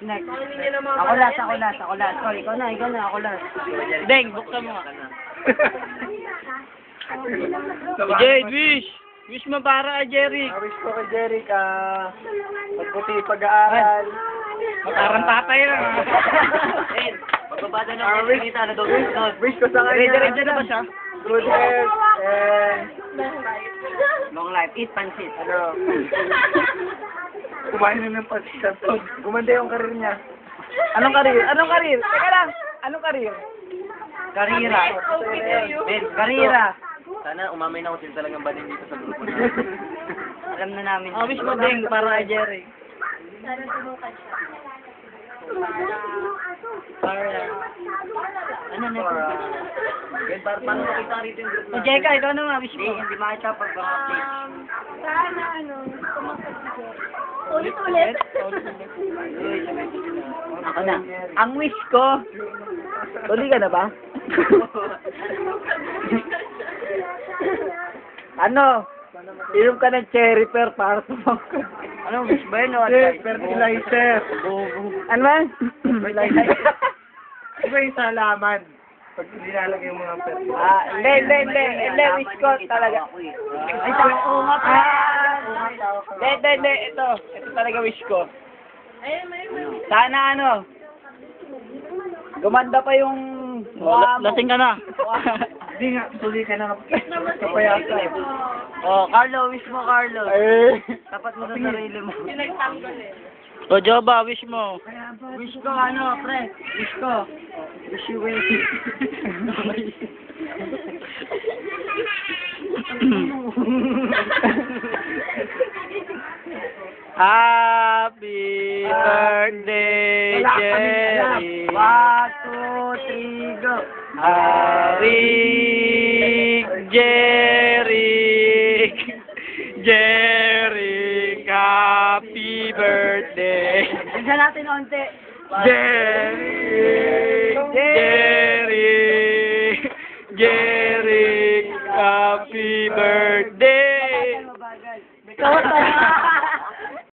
Next. Ako last. Sorry, ikaw na, ako last. Deng, buksan mo nga. Jade, wish! Wish mo para kay Jerry. Wish ko kay Jerry magputi pag-aaral. Parang tatay lang. Ayun, Magbabada ng wish kita na doon. Wish ko sa kanya. Ready na ba siya? Good health and Long life. Eat pancit. kumain na ng pansit. Gumanda yung karir niya. Anong karir? Teka lang. Anong karir? Karira. Karira. Sana umamay na kung sino talagang bading dito sa grupo. Alam na namin. Wish mo Deng para kay Jerry. Sana tumukan siya. Para. Ano na? Paano makita rito yung group na? Jeka, ikaw na nga. Wish mo. Hindi makita pag update. Sana tumakas si Jerry. Ulit. Ako na. Ang wish ko. Tuloy ka na ba? Inom ka ng cherry pear para tumangkad. Ano wish ba yun? Fertilizer. Ano ba? Fertilizer. Iba yung sa halaman. Pag nilalagay yung mga fertilizer. Hindi. Wish ko talaga. Ay, ungat. Hindi. Ito talaga wish ko. Sana gumanda pa yung mukha mo. Lasing ka na. Hindi nga, tuloy ka na kapayasa. Oh, Carlo, wish mo, Carlo. Tapat mo sa sarili mo. O, Joba, wish mo. Wish ko, pre. Wish ko. Wish you well. Happy birthday, Jerry. 1, 2, 3, go. Jerry, happy birthday. Bigyan natin onte. Jerry.